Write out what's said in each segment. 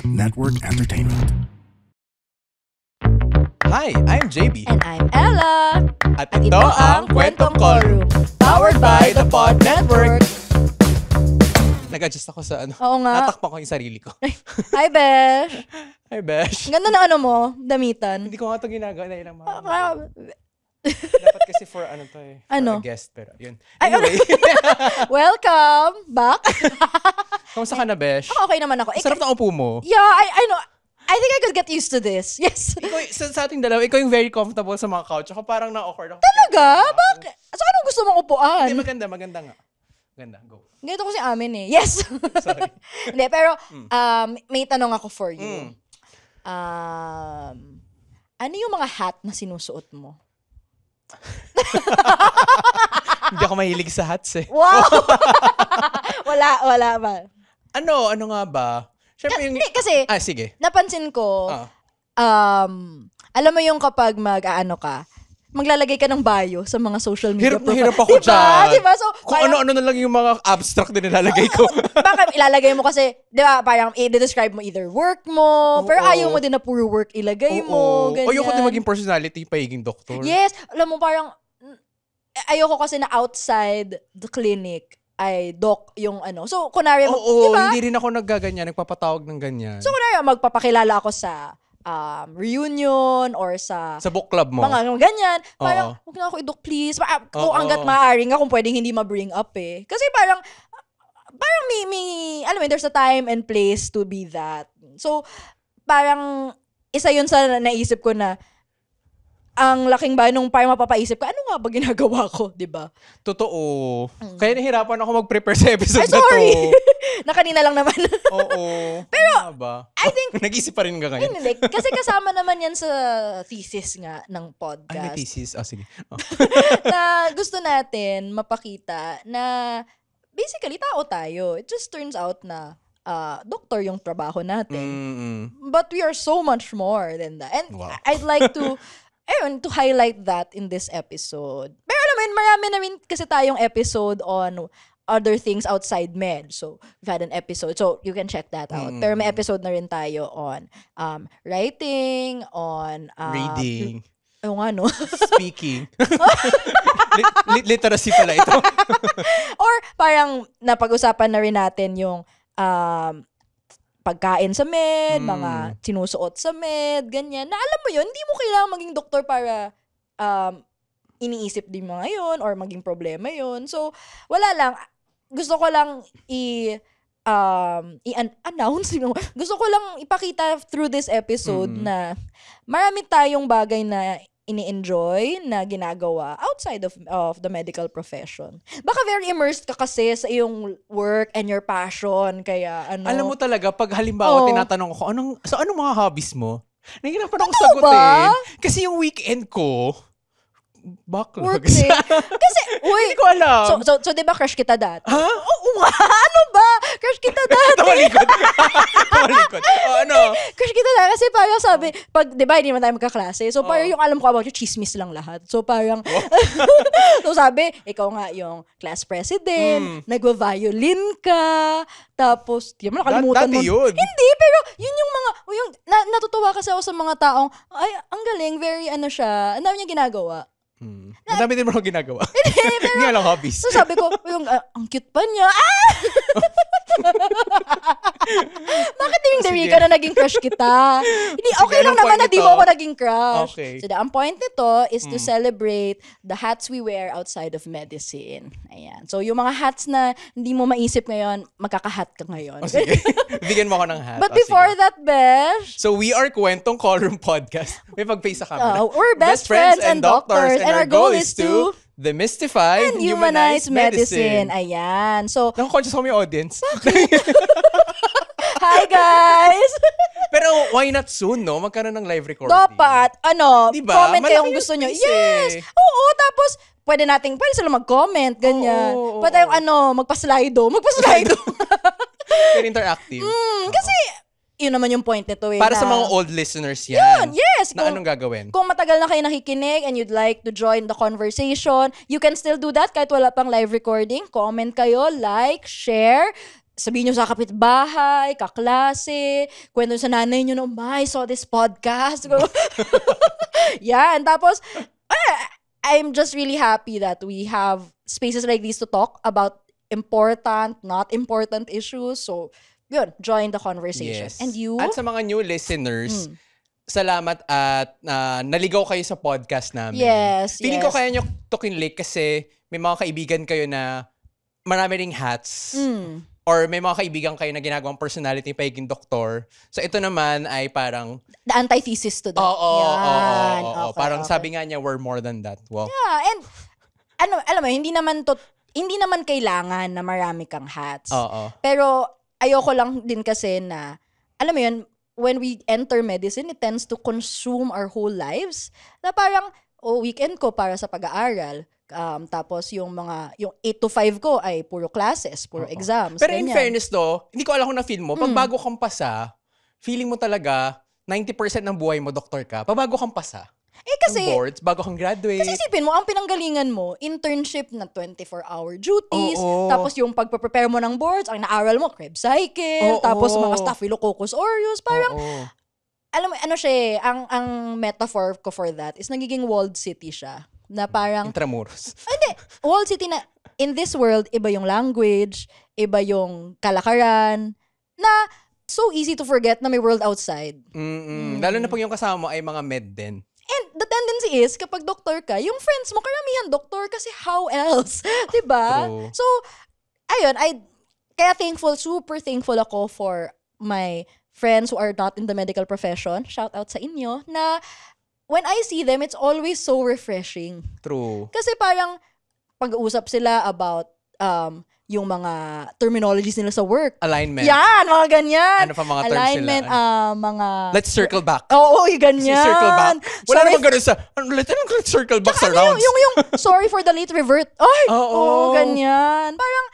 Pod Network Entertainment. Hi, I'm JB. And I'm Ella. At ito ang Kwentong Callroom, powered by the Pod Network. Nag-adjust ako sa ano. Oo nga. Natakpan ko yung sarili ko. Hi, Besh. Hi, Besh. Ganda na ano mo, damitan. Hindi ko nga ito ginagawa na ilang mga. Ah, Dapat kasi for ano to eh. For Ano? a guest, pero yun. Ay, Anyway. Welcome back. Kamusta ka na, Besh? Okay naman ako. Sarap ng upo mo. Yeah, I know. I think I could get used to this. Yes. Ikaw, sa ating dalawa, ikaw yung very comfortable sa mga couch. Ako parang na-awkward ako. Talaga? Bakit? So, anong gusto mong upuan? Hindi, maganda nga. Maganda, go. Ganito kasi amin eh. Yes. Sorry. Hindi, pero may tanong ako for you. Ano yung mga hat na sinusuot mo? Hindi ako mahilig sa hats eh. Wow! wala ba? Ano nga ba? Siyempre yung... Hindi, kasi, sige. napansin ko, alam mo yung kapag maglalagay ka ng bio sa mga social media Hirap na hirap ako dyan. Diba? So, kung ano-ano na lang yung mga abstract na nilalagay ko. Baka ilalagay mo kasi, di ba, parang i-describe mo either work mo, pero ayaw mo din na puro work ilagay mo, ganyan. Ayoko din maging personality, pagiging doktor. Yes, alam mo parang, ayoko kasi na outside the clinic, ay doc yung ano. So, kunwari, diba? Hindi rin ako naggaganyan, nagpapatawag ng ganyan. So, kunwari, magpapakilala ako sa reunion or sa book club mo. Mga ganyan. Parang, huwag na ako i-doc, please. Kung hanggat maaari nga, kung pwedeng hindi ma-bring up eh. Kasi parang may, alam mo, there's a time and place to be that. So, parang, isa yun sa naisip ko na, ang laking ba nung parang mapapaisip ka, ano nga ba ginagawa ko, di ba? Totoo. Kaya nahirapan ako mag-prepare sa episode na to. Na kanina lang naman. Oo. Pero, ba? I think, nag-isip pa rin ka ngayon. Hindi, kasi kasama naman yan sa thesis nga ng podcast. Ay, may thesis. Sige. Na gusto natin mapakita na basically tao tayo. It just turns out na doktor yung trabaho natin. But we are so much more than that. And wow. I'd like to highlight that in this episode. Pero alam mo yun, marami na rin kasi tayong episode on other things outside med. So, we've had an episode. So, you can check that out. Pero may episode na rin tayo on writing, on reading. Oo nga, no? Speaking. Literacy pala ito. Or parang napag-usapan na rin natin yung pagkain sa med, mga sinusuot sa med, ganyan. Na alam mo yun, hindi mo kailangan maging doktor para iniisip din mga yun or maging problema yun. So, wala lang. Gusto ko lang i-announce. Gusto ko lang ipakita through this episode na marami tayong bagay na ini-enjoy na ginagawa outside of the medical profession. Baka very immersed ka kasi sa iyong work and your passion. Kaya Alam mo talaga, pag halimbawa tinatanong ko, anong mga hobbies mo? Nahihirapan ako Ano sagutin. ba? Kasi yung weekend ko, work backlogs. day. Kasi, Hindi ko alam. So di ba crush kita dati? Ha? Oo nga, ano ba? Crush kita dati. Tumalikod. Ano? Crush kita dati kasi parang sabi, pag, di ba, hindi naman tayo magkaklase. So parang yung alam ko about you, chismis lang lahat. So parang, so sabi, ikaw nga yung class president, nagwa-violin ka, tapos, di mo nakalimutan mo. Dati yun. Hindi, pero yun yung mga, natutuwa kasi ako sa mga taong, ay, ang galing, very siya, ang dami niya ginagawa. Madami din mo ako ginagawa. Hindi lang hobbies. So sabi ko, ang cute pa niya. Bakit ding ka na naging crush kita? Hindi, okay lang naman na di mo ako naging crush. Okay. So ang point nito is to celebrate the hats we wear outside of medicine. Ayan. So yung mga hats na hindi mo maisip ngayon, magkakahat ka ngayon. Sige. Bigyan mo ako ng hat. But before that, Besh, so we are Kwentong Callroom Podcast. May pag-face sa camera. we're best friends and doctors, and our goal is to demystify and humanize medicine. Ayan. So, Nakakonsyos ako yung audience. hi guys! Pero why not soon, no? Magkaroon ng live recording. Dapat, diba? comment kayo kung Malaki gusto nyo. yung space Yes! eh. Oo, tapos, pwede sila mag-comment, ganyan. Oo. Pwede tayong magpa-slido. Very interactive. Kasi, yun naman yung point nito eh. Para sa mga old listeners yan. Yes! Na anong gagawin? Kung matagal na kayo nakikinig and you'd like to join the conversation, you can still do that kahit wala pang live recording. Comment kayo, like, share, sabihin nyo sa kapitbahay, kaklase, kwento sa nanay nyo I saw this podcast. Yan. Tapos, I'm just really happy that we have spaces like these to talk about important, not important issues. So, yun, join the conversation. Yes. And you? At sa mga new listeners, salamat at naligaw kayo sa podcast namin. Yes, Feeling ko kaya nyo to kinlik kasi may mga kaibigan kayo na marami ring hats. Or may mga kaibigan kayo na ginagawang personality pagiging doktor. So ito naman ay parang the antithesis to that. Oo. Okay, Parang okay. sabi nga niya, we're more than that. Wow. Yeah, and alam mo, hindi naman kailangan na marami kang hats. Oo. Pero ayoko lang din kasi na, alam mo yun, when we enter medicine, it tends to consume our whole lives. Na parang, weekend ko para sa pag-aaral. Tapos yung 8 to 5 ko ay puro classes, puro exams. Pero in ganyan. fairness though, hindi ko alam kung na-feel mo, pag bago kang pasa, feeling mo talaga, 90% ng buhay mo, doktor ka, pag bago kang pasa. Kasi, ng boards, bago kang graduate. kasi isipin mo, ang pinanggalingan mo, internship na 24-hour duties, Oo. tapos yung pagpe-prepare mo ng boards, ang naaral mo, Krebs cycle, Oo. tapos mga Staphylococcus aureus, parang, Oo. alam mo, ang metaphor ko for that is nagiging walled city siya. Na parang, Intramuros. hindi, walled city na, in this world, iba yung language, iba yung kalakaran, na so easy to forget na may world outside. Lalo na pag yung kasama mo ay mga med din. And the tendency is, kapag doktor ka, yung friends mo, karamihan doktor kasi how else? Diba? True. So, ayun, kaya super thankful ako for my friends who are not in the medical profession. Shout out sa inyo, na when I see them, it's always so refreshing. True. Kasi parang, pag-uusap sila about yung mga terminologies nila sa work. Alignment. Yan, mga ganyan. Ano pa mga terms Alignment, sila? mga... Let's circle back. Oo, yung ganyan. Si circle back. Wala Sorry namang ganun sa, let's circle back sa rounds. yung sorry for the late revert. Ay, Oo. ganyan. Parang,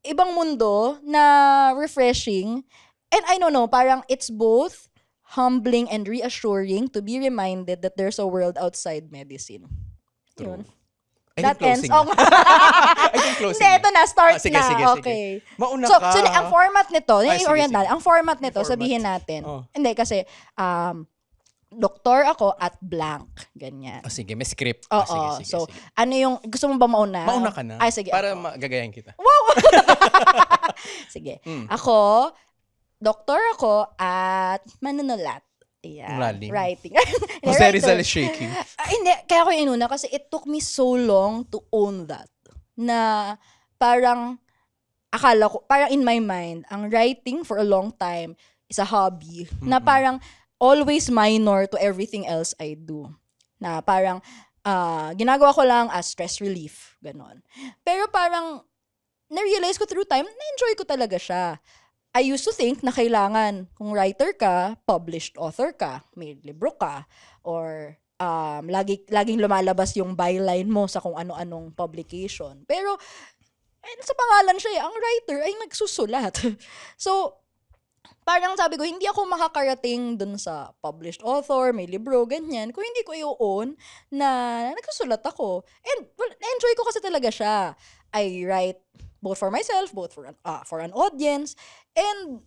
ibang mundo na refreshing. And I don't know, parang it's both humbling and reassuring to be reminded that there's a world outside medicine. True. Yun. I That think ends. closing. Oh, I think closing. hindi, ito na. Start Sige, na. sige. Okay. Mauna So, ka. ang format nito, Sige, oriental, sige. ang format nito, Format. sabihin natin. Oh. Hindi, kasi, doktor ako at blank. Ganyan. Sige, may script. Oo. Sige, So, sige. ano yung, gusto mo ba mauna? Mauna ka na. Ay, sige. Para ako. magagayan kita. Wow! Sige. Mm. Ako, doktor ako at manunulat. Yeah. Lalim. Writing. Jose Writer. Rizal is shaking. Hindi, kaya ko inuna kasi it took me so long to own that. Na parang, akala ko, parang in my mind, ang writing for a long time is a hobby. Na parang always minor to everything else I do. Na parang, ginagawa ko lang as stress relief. Ganon. Pero parang, na-realize ko through time, na-enjoy ko talaga siya. I used to think na kailangan, kung writer ka, published author ka, may libro ka, or laging lumalabas yung byline mo sa kung ano-anong publication. Pero, sa pangalan siya ang writer ay nagsusulat. So, parang sabi ko, hindi ako makakarating dun sa published author, may libro, ganyan, kung hindi ko i-own na nagsusulat ako. And, enjoy ko kasi talaga siya. I write both for myself, both for an audience. And,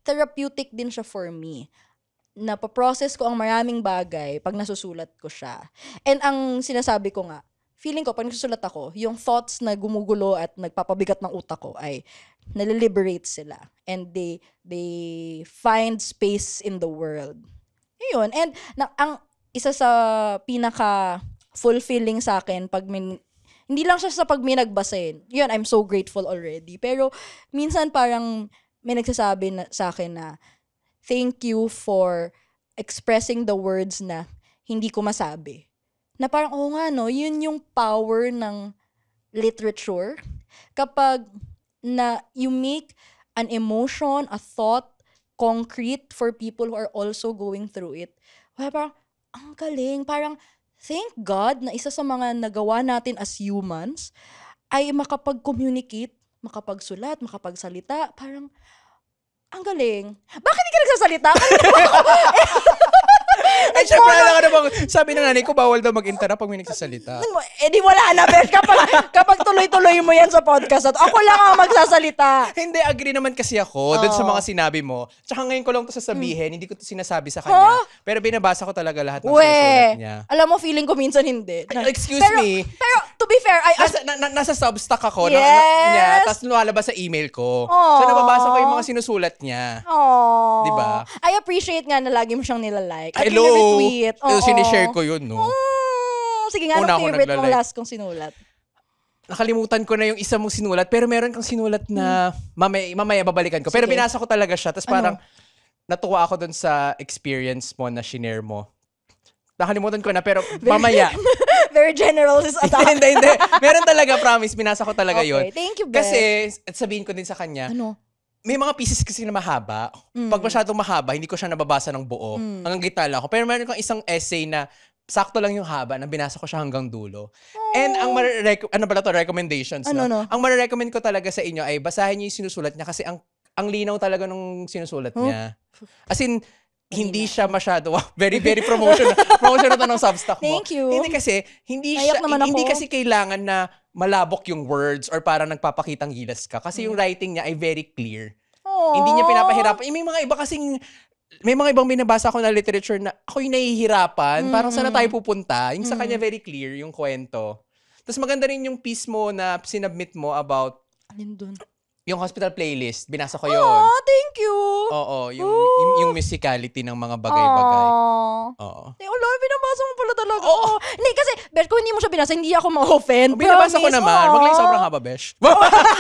therapeutic din siya for me. Napaprocess ko ang maraming bagay pag nasusulat ko siya. And ang sinasabi ko nga, feeling ko, pag nagsusulat ako, yung thoughts na gumugulo at nagpapabigat ng utak ko ay naliliberate sila. And they find space in the world. Yun. And ang isa sa pinaka-fulfilling sa akin, hindi lang siya sa pag may nagbasin. Yun, I'm so grateful already. Pero minsan parang may nagsasabi sa akin na, thank you for expressing the words na hindi ko masabi. Na parang, yun yung power ng literature. Kapag you make an emotion, a thought, concrete for people who are also going through it. Parang, ang galing. Parang, thank God na isa sa mga nagawa natin as humans ay makapag-communicate, makapagsulat, makapagsalita. Parang, ang galing. Bakit hindi ka nagsasalita? Ay, syempre, alam ka namang, sabi ng nanay ko, bawal daw mag-interrupt pag may nagsasalita. Eh di wala na, Besh. Kapag tuloy-tuloy mo yan sa podcast at ako lang ang magsasalita. Hindi, agree naman kasi ako dun sa mga sinabi mo. Tsaka ngayon ko lang to sasabihin, hindi ko to sinasabi sa kanya. Pero binabasa ko talaga lahat ng sinusulat niya. Alam mo, feeling ko minsan hindi. Excuse me. Pero, to be fair, Nasa substack ako Yes. niya, tapos lumalabas sa email ko. So, nababasa ko yung mga sinusulat niya. Aww. Diba? I appreciate nga na lagi mo siyang nilalike. At Hello! retweet. Sinishare ko yun, no? Sige nga, Una anong ako favorite mong naglalike. last kong sinulat? Nakalimutan ko na yung isa mong sinulat, pero meron kang sinulat na mamaya babalikan ko. Pero Sige. binasa ko talaga siya, tapos parang natuwa ako dun sa experience mo na shinare mo. Nakalimutan ko na, pero mamaya. Very general this attack. hindi. Meron talaga, promise. Binasa ko talaga yun. Okay, thank you, Beth. Kasi, at sabihin ko din sa kanya, Ano? may mga pieces kasi na mahaba. Pag masyadong mahaba, hindi ko siya nababasa ng buo. Hanggang gitna lang ako. Pero meron kang isang essay na sakto lang yung haba na binasa ko siya hanggang dulo. And ang recommendations. Ano, no? Ang marirecommend ko talaga sa inyo ay basahin niyo yung sinusulat niya kasi ang linaw talaga nung sinusulat niya. As in, hindi siya masyado very promotion na to ng Substack mo. Thank you. Hindi kasi Nayak naman hindi ako. kasi kailangan na malabok yung words or parang nagpapakitang gilas ka kasi yung writing niya ay very clear. Aww. Hindi niya pinapahirapan. May mga ibang binabasa ko na literature na ako yung nahihirapan. Parang saan na tayo pupunta? Yung sa kanya very clear yung kwento. Tapos maganda rin yung piece mo na sinubmit mo about Alin dun? yung hospital playlist. Binasa ko yun. Oh, thank you. Oo, yung musicality ng mga bagay-bagay. Oo. Wala, binabasa mo pala talaga. Oh. Hindi, kasi, Besh, kung hindi mo siya binasa, hindi ako ma-offend. Binabasa ko Promise. naman. Wag lang yung sobrang haba, besh.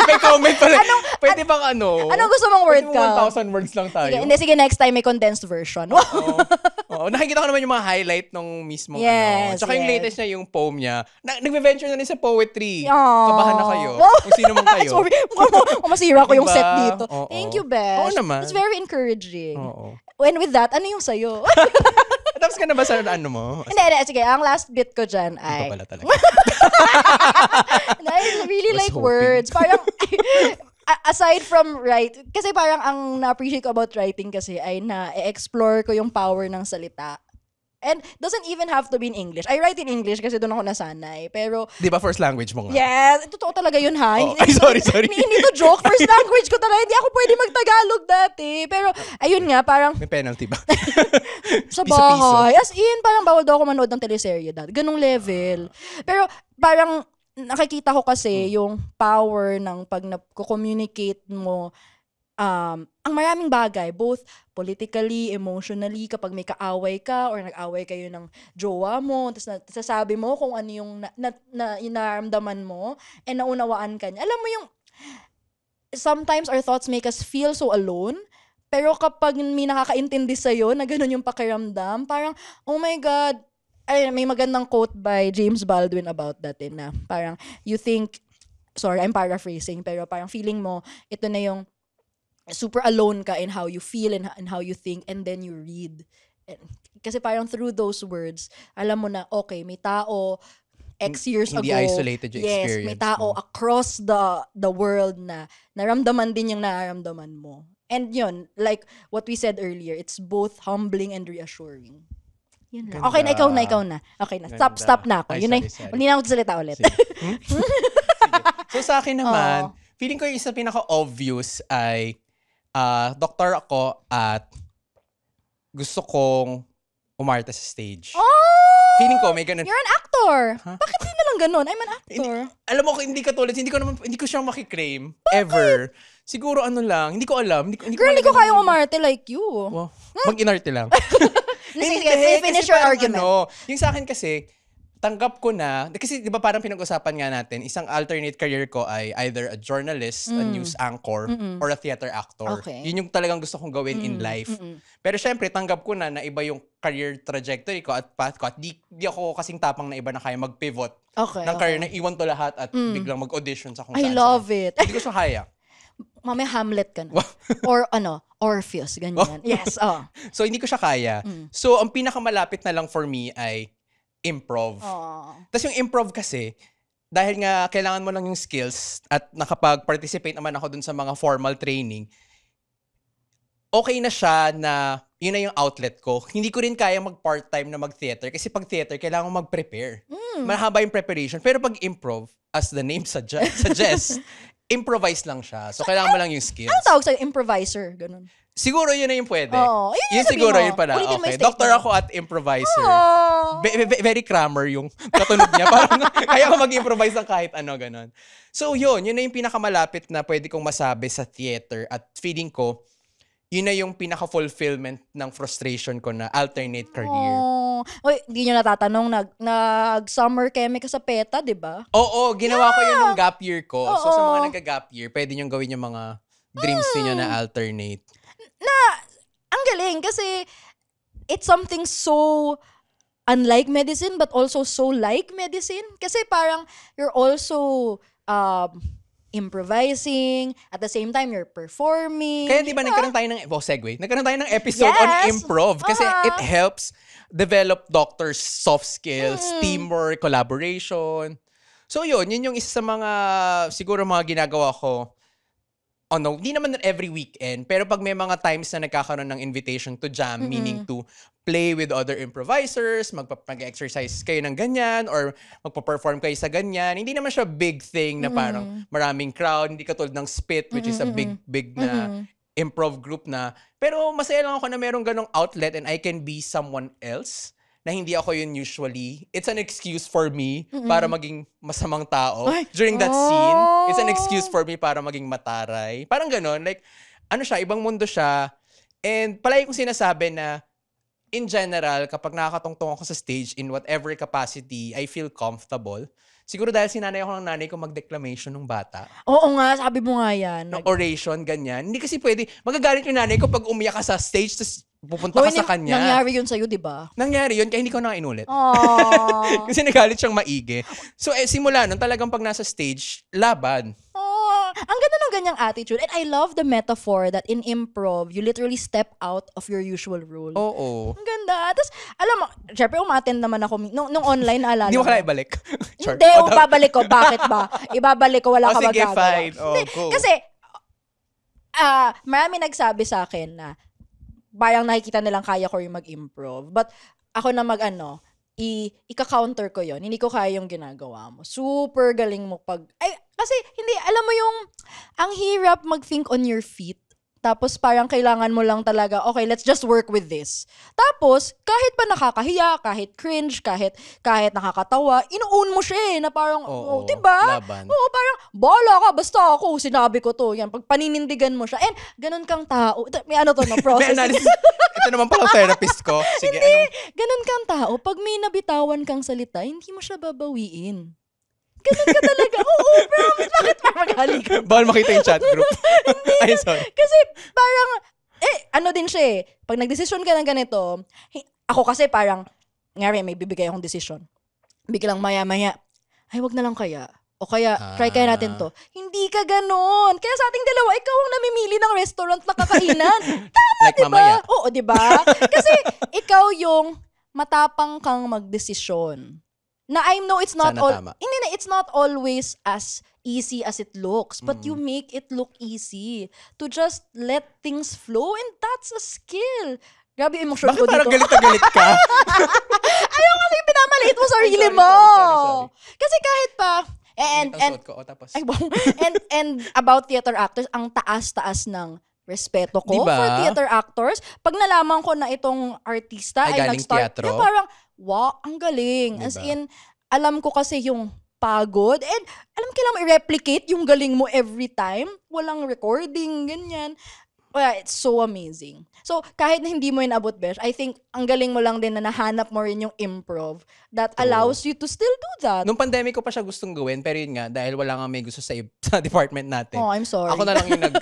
May comment pala. Pwede bang ano? Anong gusto mong word Pwede ka? 1,000 words lang tayo. Sige, next time may condensed version. Oo. Nakikita ko naman yung mga highlight nung mismong Yes, Tsaka yung yes. latest niya, yung poem niya. Nagbe-venture na rin sa poetry. Aww. Kabahan na kayo. Kung sino man kayo. Sorry, masira ko yung Diba? set dito. Oo. Thank you, Besh. Oo naman. It's very encouraging. Oo. And with that, ano yung sayo? Tapos ka na ba sa ano mo? Hindi, sige. Ang last bit ko dyan Iba ay... pala talaga. I really Was like hoping. words. Parang, aside from kasi parang ang na-appreciate ko about writing kasi ay na-explore ko yung power ng salita. And doesn't even have to be in English. I write in English kasi doon ako nasanay. Pero, Di ba first language mo nga? yes, totoo talaga yun, ha? Oh, ay, sorry. Hindi to joke. First language ko talaga. Hindi ako pwede mag-Tagalog dati. Pero, ayun nga, parang May penalty ba? sa Piso-piso. bahay. As in, parang bawal daw ako manood ng teleserye dati. Ganong level. Pero, parang, nakikita ko kasi yung power ng pag na-communicate mo ang maraming bagay, both politically, emotionally, kapag may kaaway ka or nag-away kayo ng jowa mo, tapos nasasabi mo kung ano yung naramdaman mo and naunawaan ka niya. Alam mo yung, sometimes our thoughts make us feel so alone, pero kapag may nakakaintindi sa'yo na ganun yung pakiramdam, parang, oh my God, ay, may magandang quote by James Baldwin about that na parang, you think, sorry, I'm paraphrasing, pero parang feeling mo, ito na yung super alone ka in how you feel and how you think, and then you read. And, kasi parang through those words, alam mo na, okay, may tao X years Hindi ago. isolated yung experience Yes, may tao across the world na naramdaman din yung nararamdaman mo. And yun, like what we said earlier, it's both humbling and reassuring. Yun lang. Ganda. Okay na, ikaw na. Okay na, Ganda. stop na ako. Ay, Yun na, sorry. hindi na ako salita ulit. Sige. Sige. So sa akin naman, feeling ko yung isa pinaka-obvious ay doktor ako at gusto kong umarte sa stage. Feeling ko may ganun. You're an actor. Bakit hindi na lang ganun? I'm an actor. Alam mo, hindi katulad, hindi ko siyang makiclaim. Ever. Siguro ano lang, hindi ko alam. Girl, hindi ko kayang umarte like you. Wow. Mag-inarte lang. Sige, finish kasi your parang argument. Yung sa akin kasi, tanggap ko na, kasi di ba parang pinag-usapan nga natin, isang alternate career ko ay either a journalist, a news anchor, or a theater actor. Okay. Yun yung talagang gusto kong gawin in life. Pero syempre, tanggap ko na iba yung career trajectory ko at path ko at di ako kasing tapang na iba na kaya mag-pivot Okay, ng career na iwan to lahat at biglang mag-audition sa kung I saan. love it. Hindi ko siya kaya. Mamaya Hamlet ka na. Or Orpheus, ganyan. Yes, So, hindi ko siya kaya. So, ang pinakamalapit na lang for me ay improv. Tapos yung improv kasi, dahil nga kailangan mo lang yung skills at nakapag-participate naman ako dun sa mga formal training, okay na siya na yun na yung outlet ko. Hindi ko rin kaya mag-part-time na mag-theater kasi pag theater, kailangan ko mag-prepare. Mahaba yung preparation. Pero pag improv, as the name suggests, improvise lang siya. So, kailangan mo lang yung skills. Ano tawag sa'yo? Improviser, ganun. Siguro yun na yung pwede. Oo. Yun siguro yun pala. Ulitin mo Okay. yung Doctor statement. ako at improviser. Oh. Very crammer yung katunog niya. Parang kaya ko mag-improvise ng kahit ano, ganun. So yun na yung pinakamalapit na pwede kong masabi sa theater at feeling ko, yun na yung pinaka-fulfillment ng frustration ko na alternate career. Oh. Uy, di nyo natatanong, nag-summer keme ka sa PETA, di ba? Oo, ginawa ko yun nung gap year ko. So sa Oo. mga nagka-gap year, pwede nyo gawin yung mga dreams niyo na alternate. Ang galing kasi it's something so unlike medicine but also so like medicine. Kasi parang you're also improvising, at the same time you're performing. Kaya di ba nagkaroon tayo ng, segue, nagkaroon tayo ng episode on improv kasi it helps develop doctors' soft skills, teamwork, collaboration. So yun yung isa sa mga, siguro mga ginagawa ko. Oh no, di naman every weekend, pero pag may mga times na nagkakaroon ng invitation to jam, meaning to play with other improvisers, mag-exercise kayo ng ganyan, or magpa-perform kayo sa ganyan, hindi naman siya big thing na parang maraming crowd, hindi katulad ng Spit, which is a big na improv group na, pero masaya lang ako na merong ganong outlet and I can be someone else na hindi ako yun usually. It's an excuse for me para maging masamang tao. During that scene, it's an excuse for me para maging mataray. Parang ganon. Like, ano siya, ibang mundo siya. And palagi kong sinasabi na, in general, kapag nakakatungtong ako sa stage, in whatever capacity, I feel comfortable. Siguro dahil sinanay ako ng nanay ko mag-declamation nung bata. Oo nga, sabi mo nga yan. Ng oration, ganyan. Hindi kasi pwede, magagalit yung nanay ko pag umiyak ka sa stage, tapos pupunta ka sa kanya. Nangyari yun sa'yo, di ba? Nangyari yun, kaya hindi ko na inulit. Aww. Kasi nagalit siyang maigi. So, simula nun, talagang pag nasa stage, laban. Ang ganda ng ganyang attitude. And I love the metaphor that in improv, you literally step out of your usual role. Oo. Ang ganda. Tapos, alam mo, syempre umattend naman ako nung online, naalala. Hindi mo kaya ibalik? Hindi, babalik ko. Bakit ba? Ibabalik ko, wala ka sige, magagawa. fine. Go. Kasi, marami nagsabi sa akin na parang nakikita nilang kaya ko yung mag-improv. But ako na ika-counter ko yon. Hindi ko kaya yung ginagawa mo. Super galing mo kasi hindi, alam mo yung, ang hirap mag-think on your feet. Tapos parang kailangan mo lang talaga, okay, let's just work with this. Tapos, kahit pa nakakahiya, kahit cringe, kahit nakakatawa, inuun mo siya na parang, diba? Laban. Oo, parang, bahala ka, basta ako, sinabi ko to. Yan, pag paninindigan mo siya. And, ganun kang tao. May ano to, no? Process. Ito naman pala therapist ko. Sige, ganun kang tao. Pag may nabitawan kang salita, hindi mo siya babawiin. Ganun ka talaga. Oo, promise. Bakit pa maghali ka? Bawal makita yung chat group. Ay, sorry. Kasi parang, ano din siya eh. Pag nagdesisyon ka ng ganito, ako kasi parang, ngari, may bibigay akong desisyon. Biglang maya-maya, ay, wag na lang kaya. O kaya, try kaya natin to. Hindi ka ganon. Kaya sa ating dalawa, ikaw ang namimili ng restaurant na kakainan. Tama, like diba? mamaya. Oo, diba? Kasi ikaw yung matapang kang magdesisyon. Na I know it's not it's not always as easy as it looks, but you make it look easy to just let things flow, and that's a skill. Grabe yung emotion ko dito. Bakit parang galit na galit ka? Ayaw kasi pinamaliit mo sarili mo. Sorry. Kasi kahit pa, and about theater actors, ang taas-taas ng respeto ko diba? For theater actors. Pag nalaman ko na itong artista ay nag-start, parang, wow, ang galing. Diba? As in, alam ko kasi yung pagod. And alam, kailangan mo i-replicate yung galing mo every time. Walang recording, ganyan. Well, it's so amazing. So, kahit na hindi mo inabot, Besh, I think ang galing mo lang din na nahanap mo rin yung improv that allows you to still do that. Nung pandemic ko pa siya gustong gawin, pero yun nga, dahil wala nga may gusto sa department natin. Oh, I'm sorry. Ako na lang yung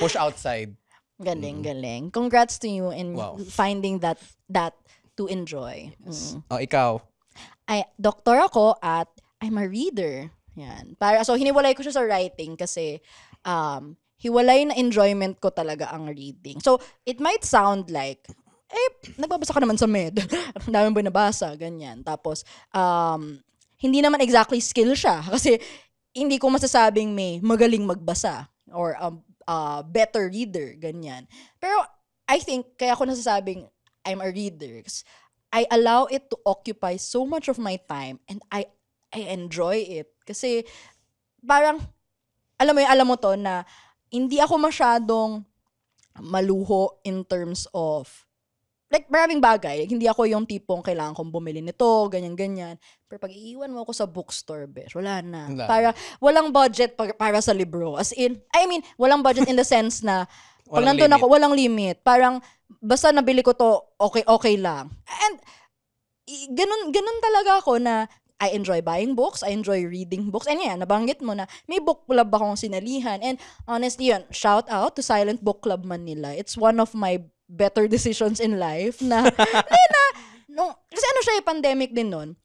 push outside. Galing. Congrats to you in finding that to enjoy. Ikaw? Doktor ako at I'm a reader. Yan. So, hiniwalay ko siya sa writing kasi hiwalay na enjoyment ko talaga ang reading. So, it might sound like, nagbabasa ka naman sa med. Ang daming binabasa, ganyan. Tapos, hindi naman exactly skill siya. Kasi, hindi ko masasabing may magaling magbasa or better reader, ganyan. Pero, I think, kaya ako nasasabing I'm a reader. I allow it to occupy so much of my time and I enjoy it. Kasi parang, alam mo to na hindi ako masyadong maluho in terms of like, maraming bagay. Hindi ako yung tipong kailangan kong bumili nito, ganyan-ganyan. Pero pag iiwan mo ako sa bookstore, besh, wala na. Para, walang budget para sa libro. As in, walang budget in the sense na, pag nandun ako, walang limit. Parang, basta nabili ko to, okay lang. And, ganun talaga ako na, I enjoy buying books, I enjoy reading books. And yan, nabanggit mo na, may book club akong sinalihan. And, honestly yun, shout out to Silent Book Club Manila. It's one of my better decisions in life na kasi siya pandemic din nun.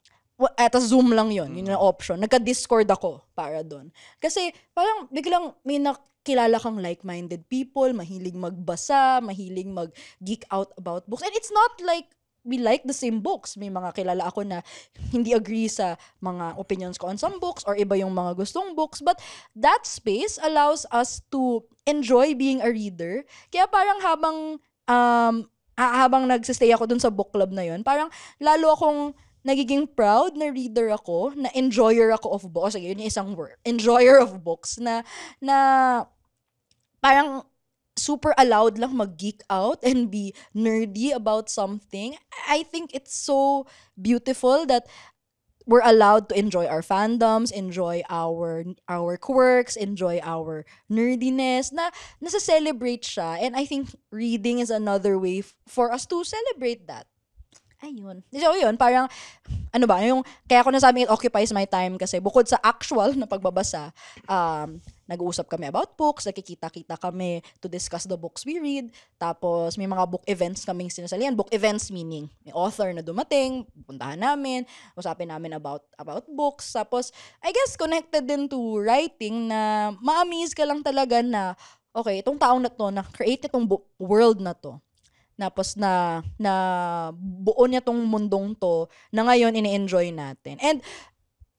At Zoom lang yun yung option. Nagka-Discord ako para doon. Kasi parang biglang may nakilala kang like-minded people, mahilig magbasa, mahilig mag-geek out about books. And it's not like we like the same books. May mga kilala ako na hindi agree sa mga opinions ko on some books or iba yung mga gustong books. But that space allows us to enjoy being a reader. Kaya parang habang nagsistay ako dun sa book club na yun, parang lalo akong nagiging proud na reader ako, na enjoyer ako of books. Sige, yun yung isang word. Enjoyer of books na parang super allowed lang mag-geek out and be nerdy about something. I think it's so beautiful that we're allowed to enjoy our fandoms, enjoy our quirks, enjoy our nerdiness, na nasa-celebrate siya. And I think reading is another way for us to celebrate that. Ayun. So yun, parang, kaya ko nasabi it occupies my time kasi bukod sa actual na pagbabasa, nag-uusap kami about books, nakikita-kita kami to discuss the books we read, tapos may mga book events kaming sinasalihan. Book events meaning, may author na dumating, puntahan namin, usapin namin about books, tapos I guess connected din to writing na ma-amaze ka lang talaga na, okay, itong taong na to, na-create itong world na to. Tapos na buo niya tong mundong to na ngayon ini-enjoy natin. And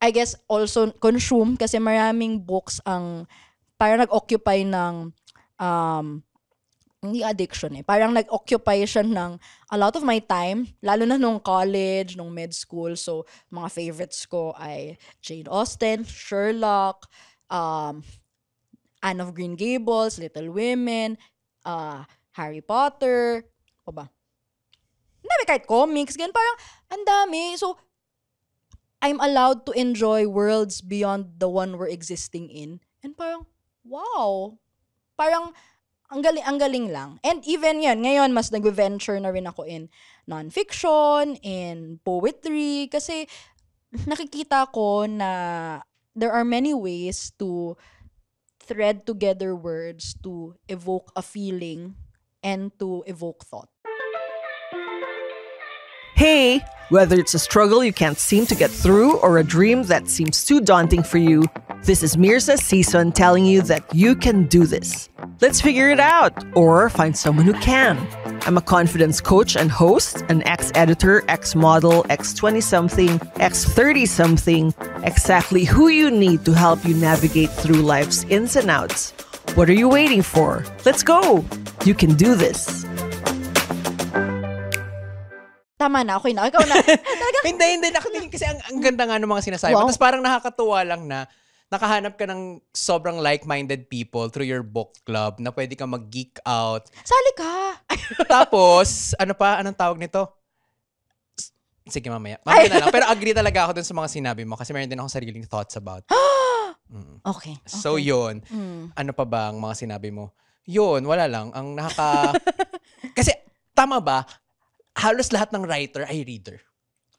I guess also consume kasi maraming books ang parang nag-occupy ng hindi addiction parang nag-occupy siya ng a lot of my time, lalo na nung college, nung med school. So mga favorites ko ay Jane Austen, Sherlock, Anne of Green Gables, Little Women, Harry Potter, ba? Ang dami, kahit comics, ganun, parang ang dami. So, I'm allowed to enjoy worlds beyond the one we're existing in. And parang, wow. Parang, ang galing lang. And even yan, ngayon, mas nag-venture na rin ako in non-fiction, in poetry, kasi nakikita ko na there are many ways to thread together words to evoke a feeling and to evoke thought. Hey! Whether it's a struggle you can't seem to get through or a dream that seems too daunting for you, this is Mirza Season telling you that you can do this. Let's figure it out or find someone who can. I'm a confidence coach and host, an ex-editor, ex-model, ex-20-something, ex-30-something, exactly who you need to help you navigate through life's ins and outs. What are you waiting for? Let's go! You can do this. Tama na, okay na. Ikaw na. Hindi. Nakatingin kasi ang ganda nga ng mga sinasabi. Wow. Tapos parang nakakatuwa lang na nakahanap ka ng sobrang like-minded people through your book club na pwede kang mag-geek out. Sali ka! Tapos, anong tawag nito? Sige, mamaya na lang. Pero agree talaga ako dun sa mga sinabi mo kasi meron din akong sariling thoughts about. Okay. So, yun. Ano pa ba ang mga sinabi mo? Yun, wala lang. Ang kasi, tama ba? Halos lahat ng writer ay reader.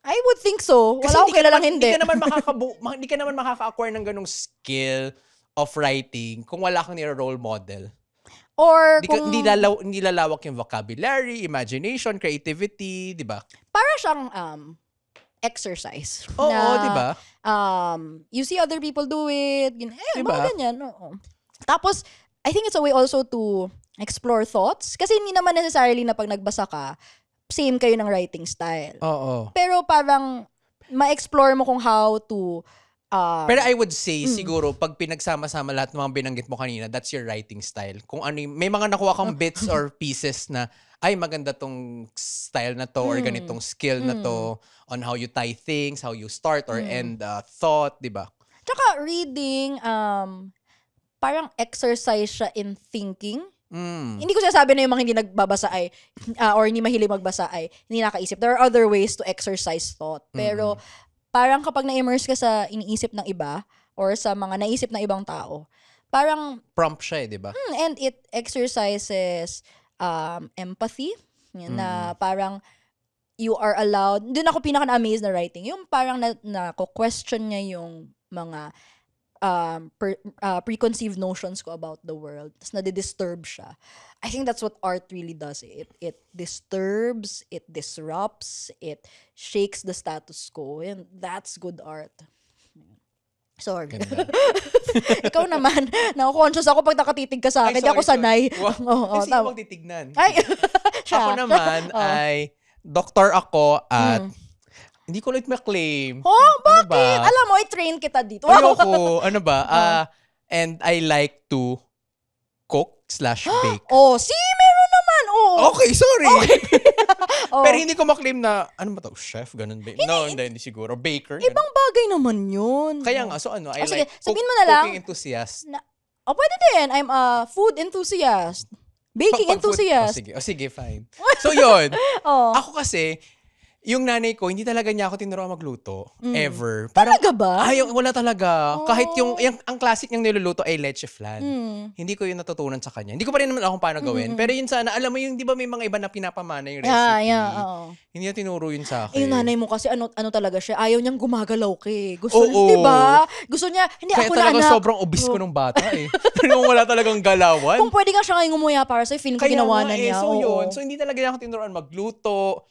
I would think so. Wala akong kilalang hindi. Hindi ka naman makaka-acquire ng ganung skill of writing kung wala kang nire-role model. Or hindi lalawak yung vocabulary, imagination, creativity, di ba? Para siyang exercise. Oo, di ba? You see other people do it. Diba? Mga ganyan. Oo. Tapos, I think it's a way also to explore thoughts. Kasi hindi naman necessarily na pag nagbasa ka, same kayo ng writing style. Oo. Pero parang ma-explore mo kung how to pero I would say, siguro, pag pinagsama-sama lahat ng mga binanggit mo kanina, that's your writing style. Kung ano may mga nakuha kang bits or pieces na, ay maganda tong style na to or ganitong skill na to on how you tie things, how you start or end thought, di ba? Tsaka reading, parang exercise siya in thinking. Hindi ko sinasabi na yung mga hindi nagbabasa ay, or hindi mahilig magbasa ay, hindi nakaisip. There are other ways to exercise thought. Pero, parang kapag na-immerse ka sa iniisip ng iba, or sa mga naisip ng ibang tao, parang, prompt siya di ba? and it exercises empathy, na parang, you are allowed, doon ako pinaka-na-amaze na writing, yung parang na-question niya yung mga preconceived notions ko about the world. Tapos nadi-disturb siya. I think that's what art really does. It disturbs, it disrupts, it shakes the status quo. And that's good art. Sorry. Ikaw naman, na-conscious ako pag nakatitig ka sa akin. Hindi ako sanay. Wow. Kasi yung magtitignan. Ay, Ako naman ay doktor ako at hindi ko ulit ma-claim. Oh, bakit? Ano ba? Alam mo, i-train kita dito. Ayoko. Ano ba? And I like to cook/bake. Meron naman. Okay, sorry. Oh. Pero hindi ko ma-claim na, ano ba to? Chef? Ganun ba? No, hindi siguro. Baker. Ganun. Ibang bagay naman yun. Kaya nga, so ano, I sige, like sabihin mo na lang. cooking enthusiast. Pwede din. I'm a food enthusiast. Baking enthusiast. Sige, fine. So yun, Oh. ako kasi, yung nanay ko, hindi talaga niya ako tinuruan magluto. Ever. Talaga ba? Wala talaga. Kahit yung ang classic niyang niluluto ay leche flan. Hindi ko yun natutunan sa kanya. Hindi ko pa rin naman alam kung paano gawin. Pero yun sana, alam mo yung, di ba may mga iba na pinapamana yung recipe? Oo. Hindi niya tinuro yun sa akin. Yung nanay mo kasi, ano talaga siya, ayaw niyang gumagalaw ka eh. Gusto, Oo. di ba? Gusto niya, hindi Kaya ako na talagang anak. sobrang obese ko nung bata eh. Pero wala talagang galawan. Kung pwede nga siya ngayong umuya para sa'yo, feeling ko ginawa na niya. So Oo. yun. So hindi talaga niya ako tinuruan magluto.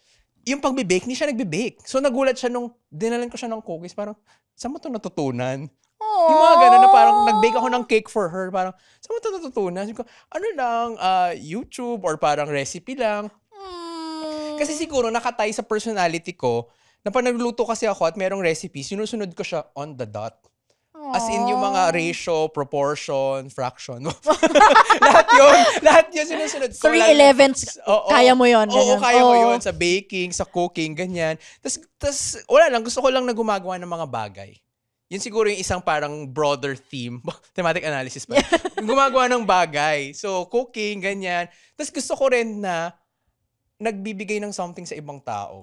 Yung pag-bake, hindi siya nagbe-bake. So nagulat siya nung dinalan ko siya ng cookies. Parang, saan mo ito natutunan? Aww. Yung mga gano'n na parang nag-bake ako ng cake for her. Parang, saan mo ito natutunan? Sabi ko, ano lang, YouTube or parang recipe lang. Kasi siguro nakatay sa personality ko na pag nagluto kasi ako at merong recipes, sinusunod ko siya on the dot. As in yung mga ratio, proportion, fraction. lahat yun sinusunod ko. 3/11, kaya mo yun. Oo, kaya ko yun. Sa baking, sa cooking, ganyan. Tapos, wala lang. Gusto ko lang na gumagawa ng mga bagay. Yun siguro yung isang parang broader theme. Thematic analysis pa. Gumagawa ng bagay. So, cooking, ganyan. Tapos gusto ko rin na nagbibigay ng something sa ibang tao.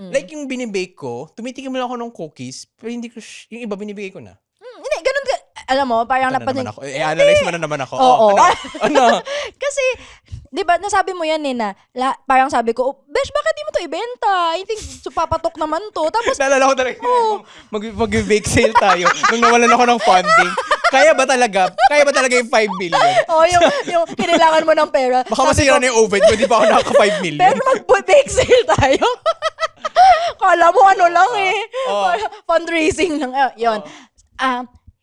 Like yung binibake ko, tumitikim lang ako ng cookies, pero hindi ko, yung iba binibigay ko na. Hindi, ganun ka. Alam mo, parang napansin. I-analyze mo na naman ako. Oo. Ano? Kasi, di ba, nasabi mo yan eh na, parang sabi ko, Besh, bakit di mo to ibenta? I think, papatok naman to. Tapos, naalala ko talaga, mag-bake sale tayo nung nawalan ako ng funding. Kaya ba talaga yung 5 million? yung kailangan mo ng pera. Baka masira na yung oven ko, di pa ako nakaka 5 million. Pero mag-bake sale tayo. Kala mo ano lang eh. Fundraising lang. Yun.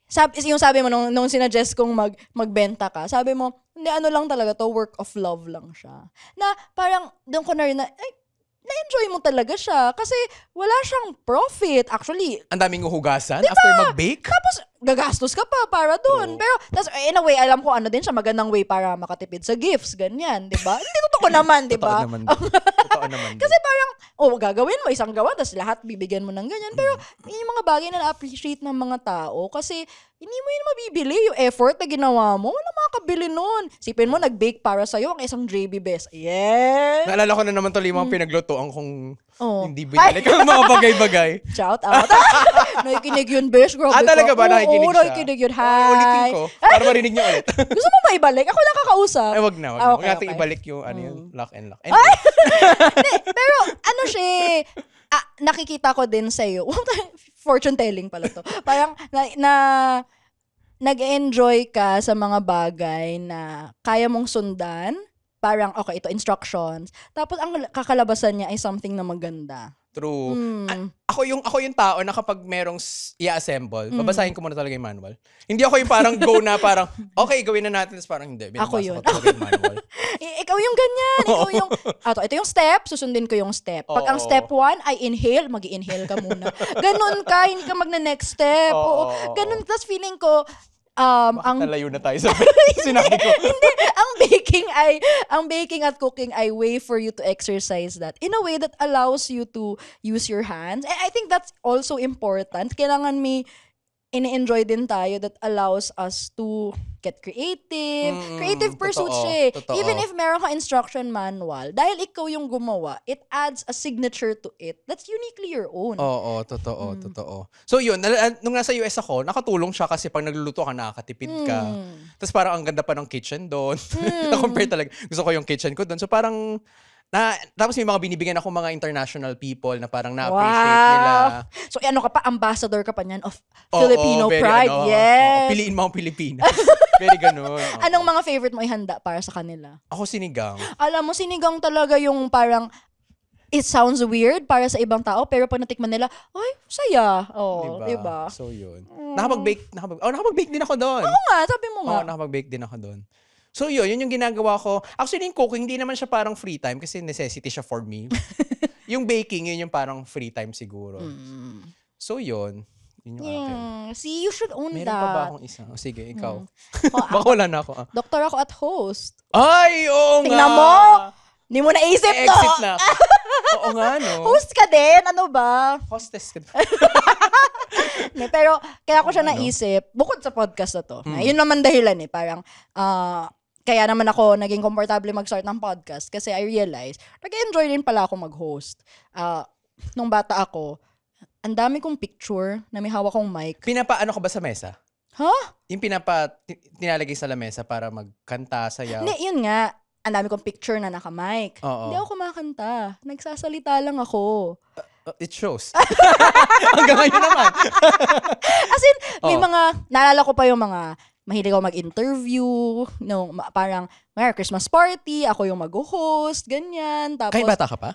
Sabi mo nung sinuggest kong magbenta ka, sabi mo, hindi ano lang talaga to, work of love lang siya. Na parang doon ko na rin na-enjoy mo talaga siya kasi wala siyang profit. Actually, ang daming uhugasan after mag-bake. tapos gagastos ka pa para doon. Pero tas in a way, alam ko ano din siya, magandang way para makatipid sa gifts, ganyan, 'di ba? Hindi totoo naman, 'di ba? Totoo naman. Kasi parang gagawin mo isang gawa tapos lahat bibigyan mo ng ganyan. Pero yung mga bagay na na-appreciate ng mga tao kasi hindi mo yun mabibili. Yung effort na ginawa mo, wala makakabili nun. Sipin mo, nag-bake para sa'yo ang isang JB Best. Yeah! Naalala ko na naman tuloy mga pinaglutoan kung hindi binalik ang mga bagay-bagay. Shout out. Nakikinig yun, Besh. Grabe talaga ba? Nakikinig siya? Nakikinig yun. Hi! Ulitin ko. Para marinig niyo ulit. Gusto mo ba ibalik? Ako lang kakausap. Ay, wag na. Huwag natin ibalik yung yung lock and lock. Anyway. Pero ano siya, nakikita ko din sa'yo. Fortune telling pala to. Parang nag-enjoy ka sa mga bagay na kaya mong sundan. Parang, okay, ito, instructions. Tapos, ang kakalabasan niya ay something na maganda. True. Ako yung tao na kapag merong i-assemble, babasahin ko muna talaga yung manual. Hindi ako yung parang go na parang, okay, gawin na natin. Tapos parang hindi. Ako yun. Ko talaga yung manual. Ikaw yung ganyan. Ikaw yung, ito yung step, susundin ko yung step. Pag ang step 1 ay inhale, mag-i-inhale ka muna. Ganun ka, hindi ka magna-next step. Ganun. Tapos feeling ko, ang Nalayo na tayo sa sinabi ko. hindi, ang baking at cooking ay way for you to exercise that in a way that allows you to use your hands. And I think that's also important. Kailangan may ini-enjoy din tayo that allows us to get creative. Creative pursuits totoo, siya eh. totoo. Even if meron ka instruction manual, dahil ikaw yung gumawa, it adds a signature to it that's uniquely your own. Oo, totoo. So yun, nung nasa US ako, nakatulong siya kasi pag nagluluto ka, nakakatipid ka. Tapos parang ang ganda pa ng kitchen doon. Na-compare talaga. Gusto ko yung kitchen ko doon. So parang, tapos may mga binibigyan ako mga international people na parang na-appreciate nila. So ano ka pa, ambassador ka pa niyan of Filipino very, pride. Yes. Piliin mo ang Pilipinas. Very ganun. Anong mga favorite mo ihanda para sa kanila? Ako sinigang. Alam mo, sinigang talaga yung parang, it sounds weird para sa ibang tao, pero pag natikman nila, ay, saya. Oh, diba? So yun. Nakapag-bake din ako doon. Oo nga, sabi mo nga. Oo, nakapag-bake din ako doon. So yun yung ginagawa ko. Actually, yung cooking, hindi naman siya parang free time kasi necessity siya for me. Yung baking, yun yung parang free time siguro. So yun. Yun yung akin. See, you should own Meron that. pa ba akong isa? O sige, ikaw. Oh, Baka wala na ako. Doktor ako at host. Ay, oo nga! Tingnan mo! Hindi mo naisip to! Exit na ako. Oo nga, no? Host ka din? Ano ba? Hostess ka. Pero, kaya ko siya naisip, bukod sa podcast na to, na yun naman dahilan parang, kaya naman ako naging komportable mag-start ng podcast kasi I realized, nag-enjoy din pala ako mag-host. Nung bata ako, ang dami kong picture na may hawak kong mic. Pinapaano ka ba sa mesa? Huh? Yung tinalagay sa lamesa para magkanta, sayaw? Hindi, yun nga. Ang dami kong picture na naka-mic. Oo. Hindi ako kumakanta. Nagsasalita lang ako. It shows. Hanggang ngayon naman. As in, may mga, naalala ko pa yung mga, mahilig ako mag-interview, no, parang, Christmas party, ako yung mag-host, ganyan. Tapos, Kahit bata ka pa?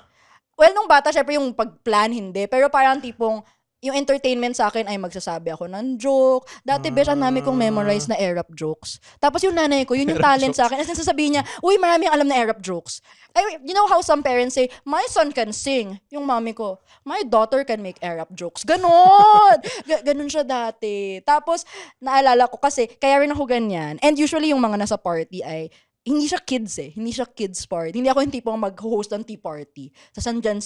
Well, nung bata, syempre yung pag-plan, hindi. Pero parang tipong, yung entertainment sa akin ay magsasabi ako ng joke. Dati, besh, ang dami kong memorize na Arab jokes. Tapos yung nanay ko, yun yung talent sa akin. As in, sasabihin niya, uy, marami alam na Arab jokes. You know how some parents say, my son can sing. Yung mami ko, my daughter can make Arab jokes. Ganon! Ganon siya dati. Tapos, naalala ko kasi, kaya rin ako ganyan. And usually, yung mga nasa party ay, hindi siya kids Hindi siya kids party. Hindi ako yung tipong mag-host ng tea party. Tapos andyan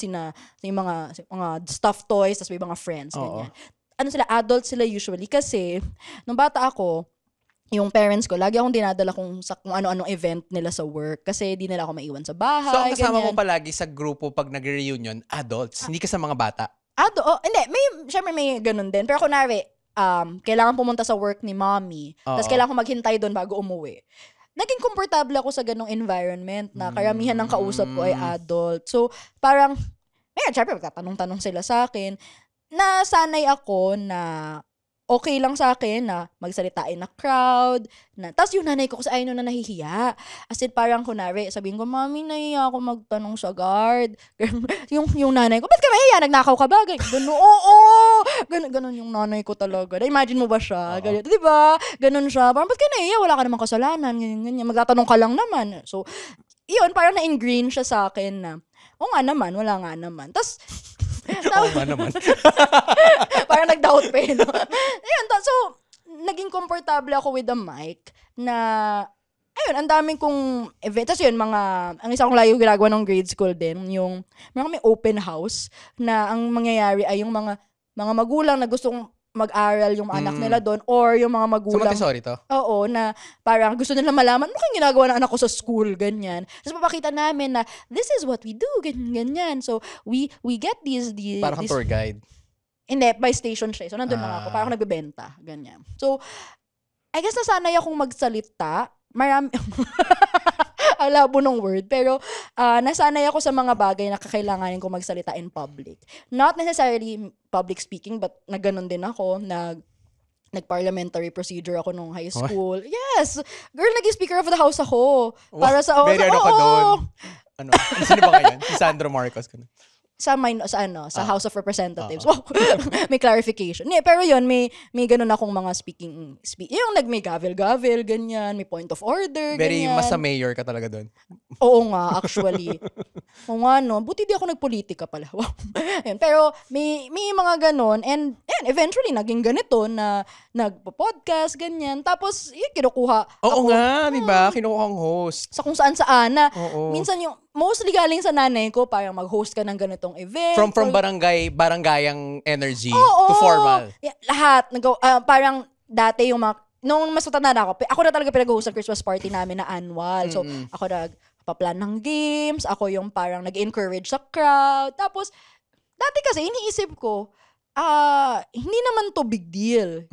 yung mga stuffed toys, tapos may mga friends, ganyan. Ano sila, adults sila usually. Kasi, nung bata ako, yung parents ko, lagi akong dinadala kung ano-anong event nila sa work. Kasi di nila ako maiwan sa bahay. So, ang kasama ganyan. mo palagi sa grupo pag nag-reunion, adults, hindi ka sa mga bata? Hindi. Syempre may ganun din. Pero kunwari, kailangan pumunta sa work ni mommy. Tapos kailangan ko maghintay doon bago umuwi. Naging komportable ako sa ganong environment na karamihan ng kausap ko ay adult. So, parang, syempre, magtatanong-tanong sila sa akin. Nasanay ako na okay lang sa akin na magsalitain na crowd. Tapos yung nanay ko kasi ayaw na nahihiya. As in, parang kunwari, sabihin ko, mami, nahihiya ako magtanong sa guard. yung nanay ko, ba't ka mahihiya? Nagnakaw ka ba? Ganun, oo! Ganun yung nanay ko talaga. Na-imagine mo ba siya? Ganun, diba? Ganun siya. Parang, ba't ka nahihiya? Wala ka namang kasalanan. Ganyan. Magtatanong ka lang naman. So, yun, parang na-ingrain siya sa akin na, oo nga naman, wala nga naman. Tapos, Oo nga naman. parang nag-doubt pa yun. Ayun, so, naging komportable ako with the mic na, ayun, ang daming kong event. Tapos yun, ang isa kong layo ginagawa ng grade school din, yung, may open house na ang mangyayari ay yung mga magulang na gustong mag-aral yung anak nila doon or yung mga So, magulang. Montessori to? Oo, na parang gusto nila malaman, ano kayong ginagawa ng anak ko sa school, ganyan. Tapos papakita namin na, this is what we do, ganyan. So, we get these Parang tour guide. Hindi, by station siya. So, nandun lang ako. Parang nagbebenta, ganyan. So, I guess nasanay akong magsalita. Marami, ang labo ng word. Pero, nasanay ako sa mga bagay na kakailanganin ko magsalita in public. Not necessarily public speaking, but nagganon din ako. Nag-parliamentary procedure ako nung high school. What? Yes! Girl, naging speaker of the house ako. Para sa... Very ano ka doon. Ano? Sino ba kayo? Si Sandro Marcos. Sa House of Representatives. Wow. May clarification. Pero yun, may ganun akong mga speaking. Yung may gavel-gavel, ganyan. May point of order, Very ganyan. mas sa mayor ka talaga doon. Oo nga, actually. Oo nga, no. Buti di ako nagpolitika pala. Wow. Pero may mga ganun. And Ayan, eventually, naging ganito na nagpo-podcast, ganyan. Tapos, yun, kinukuha Oo ako. nga, di ba? Kinukuha kang host. Sa kung saan na. Oo. Minsan yung, mostly galing sa nanay ko, parang mag-host ka ng ganitong event. From barangayang energy Oo. to formal. Yeah, lahat. Parang dati yung mga, nung mas matanda na ako na talaga pinag-host ng Christmas party namin na annual. So, ako nagpa-plan ng games, ako yung parang nag-encourage sa crowd. Tapos, dati kasi, iniisip ko, hindi naman to big deal.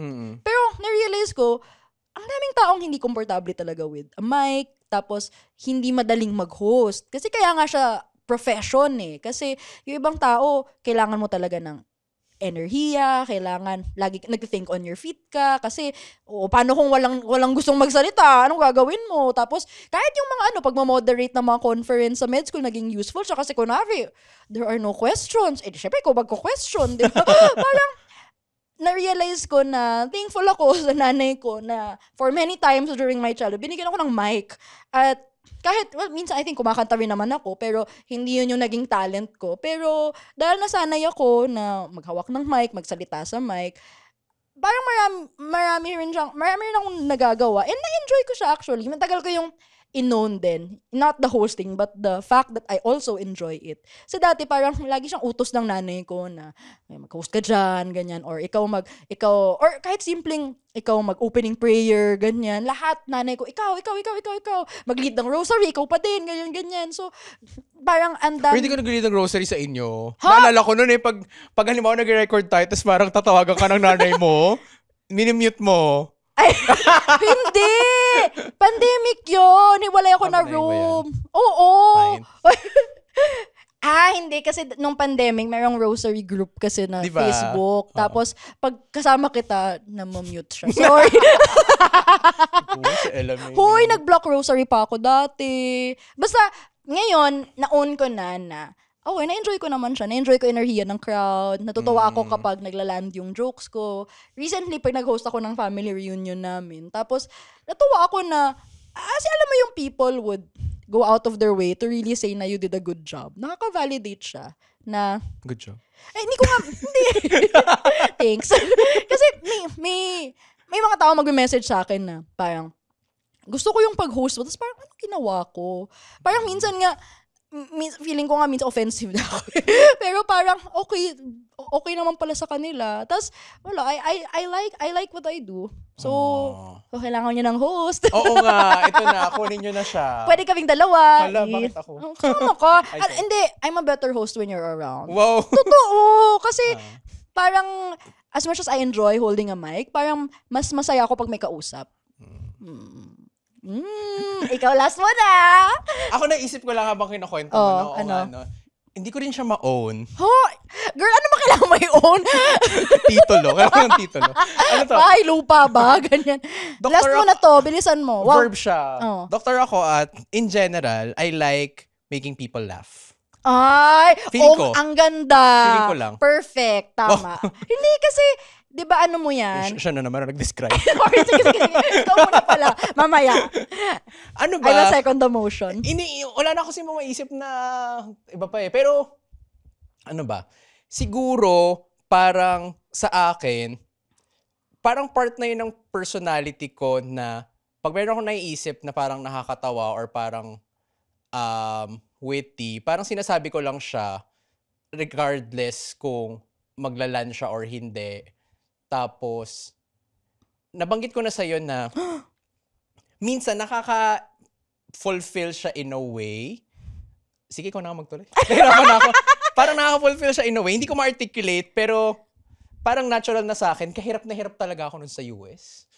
Pero, na-realize ko, ang daming taong hindi komportable talaga with a mic, tapos hindi madaling mag-host. Kasi kaya nga siya profession eh. Kasi yung ibang tao, kailangan mo talaga ng enerhiya, kailangan lagi nag-think on your feet ka kasi paano kung walang gustong magsalita, anong gagawin mo? Tapos kahit yung mga pagmo-moderate ng mga conference sa med school naging useful siya kasi kunwari there are no questions. Syempre ikaw magko-question, di ba? Parang na-realize ko na thankful ako sa nanay ko na for many times during my childhood, binigyan ako ng mic. At kahit, minsan I think kumakanta rin naman ako, pero hindi yun yung naging talent ko. Pero dahil nasanay ako na maghawak ng mic, magsalita sa mic, parang marami rin akong nagagawa. And na-enjoy ko siya actually. Matagal ko yung in-known din. Not the hosting, but the fact that I also enjoy it. So dati parang lagi siyang utos ng nanay ko na mag-host ka dyan, ganyan. Or or kahit simpleng ikaw mag-opening prayer, ganyan. Lahat, nanay ko, ikaw. Mag-lead ng rosary, ikaw pa din, ganyan. So, parang andang... Pwede ko nag-lead ng rosary sa inyo. Naalala ko noon pag halimbawa nag-record tayo, tapos parang tatawagan ka ng nanay mo, minimute mo. Ay, hindi! Pandemic yun! Hiwalay ako na room. Oo! Hindi. Kasi nung pandemic, mayroong rosary group kasi na diba? Facebook. Tapos, pag kasama kita, na-mute siya. Sorry. Hoy, nag-block rosary pa ako dati. Basta, ngayon, na-own ko na na-enjoy ko naman siya. Na-enjoy ko enerhiya ng crowd. Natutuwa ako kapag naglaland yung jokes ko. Recently, pag nag-host ako ng family reunion namin, tapos, natuwa ako na, kasi alam mo yung people would go out of their way to really say na you did a good job. Nakaka-validate siya na... Good job. Hindi ko nga... Hindi. Thanks. Kasi may mga tao mag-message sa akin na parang, gusto ko yung pag-host mo. Tapos parang, ano ginawa ko? Parang minsan nga, feeling ko nga minsan offensive na ako. Pero parang okay naman pala sa kanila. Tapos wala, I like what I do. So, kailangan niyo ng host. Oo nga, ito na, kunin niyo na siya. Pwede kaming dalawa. Hala, bakit ako? Ano ka? Hindi, I'm a better host when you're around. Wow. Totoo, kasi parang as much as I enjoy holding a mic, parang mas masaya ako pag may kausap. Ikaw last mo na. Ako naisip ko lang habang kinukwento mo. Ano? Hindi ko rin siya ma-own. Girl, ano ba kailangan mo i-own? Titulo. Kailangan ng titulo. Ano to? Bahay, lupa ba? Ganyan. Doktor Last mo na to. Bilisan mo. Wow. Verb siya. Doktor ako at in general, I like making people laugh. Ay, Feeling ko. Ang ganda. Feeling ko lang. Perfect, tama. Hindi kasi, di ba ano mo yan? Siya na naman ang nag-describe. Sige. Ikaw muna pala. Mamaya. Ano ba? I will second the motion. Wala na kasi maisip na iba pa eh. Pero, ano ba? Siguro, parang sa akin, parang part na yun ng personality ko na pag meron akong naiisip na parang nakakatawa or parang witty, parang sinasabi ko lang siya regardless kung maglalan siya or hindi. Tapos, nabanggit ko na sa'yo na minsan nakaka-fulfill siya in a way. Sige, ikaw na magtuloy. Nahirapan na ako. Parang nakaka-fulfill siya in a way. Hindi ko ma-articulate, pero parang natural na sa akin. Kahirap na hirap talaga ako nun sa US.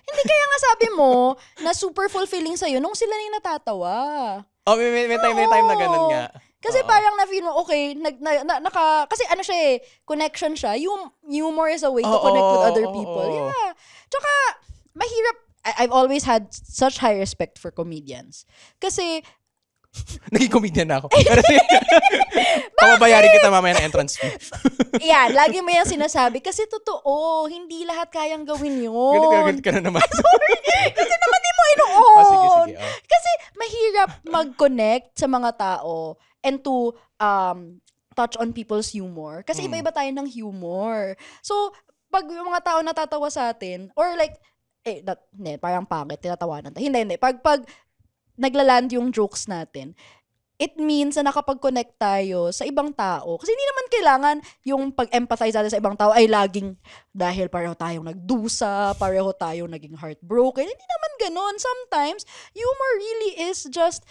Hindi, kaya nga sabi mo na super fulfilling sa'yo nung sila na yung natatawa. May time na ganun nga. Kasi parang na-feel mo, okay, kasi ano siya eh, connection siya. Humor is a way to connect with other people. Yeah. Tsaka, mahirap. I've always had such high respect for comedians. Kasi, naging comedian na ako. Pero pamabayarin kita mamaya ng entrance fee. yan, lagi mo yung sinasabi. Kasi totoo, hindi lahat kayang gawin yun. Galit ka na naman. Sorry, kasi naman di mo inuon. Sige. Kasi mahirap mag-connect sa mga tao and to touch on people's humor. Kasi iba-iba tayo ng humor. So, pag yung mga tao natatawa sa atin, or like, parang pangit, tinatawanan tayo. Hindi. Pag naglaland yung jokes natin, it means na nakapag-connect tayo sa ibang tao. Kasi hindi naman kailangan yung pag-empathize natin sa ibang tao ay laging dahil pareho tayong nagdusa, pareho tayong naging heartbroken. Hindi naman ganon. Sometimes, humor really is just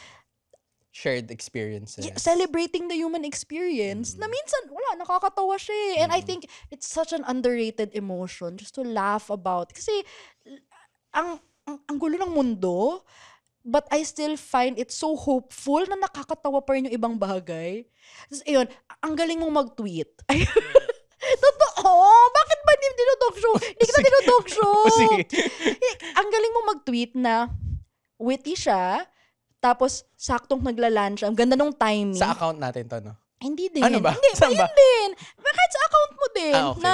shared experiences. Celebrating the human experience na minsan, nakakatawa siya. And I think it's such an underrated emotion just to laugh about. Kasi, ang gulo ng mundo, but I still find it so hopeful na nakakatawa pa rin yung ibang bagay. Tapos, ayun, ang galing mong mag-tweet. Totoo! Bakit ba hindi dinudog show? Hindi kita dinudog show! Sige. Ang galing mong mag-tweet na witty siya, tapos saktong nagla-land siya. Ang ganda nung timing. Sa account natin to, no? Hindi din. Ano ba? Hindi, Saan ba? yun din. Kahit sa account mo din. Okay. Na,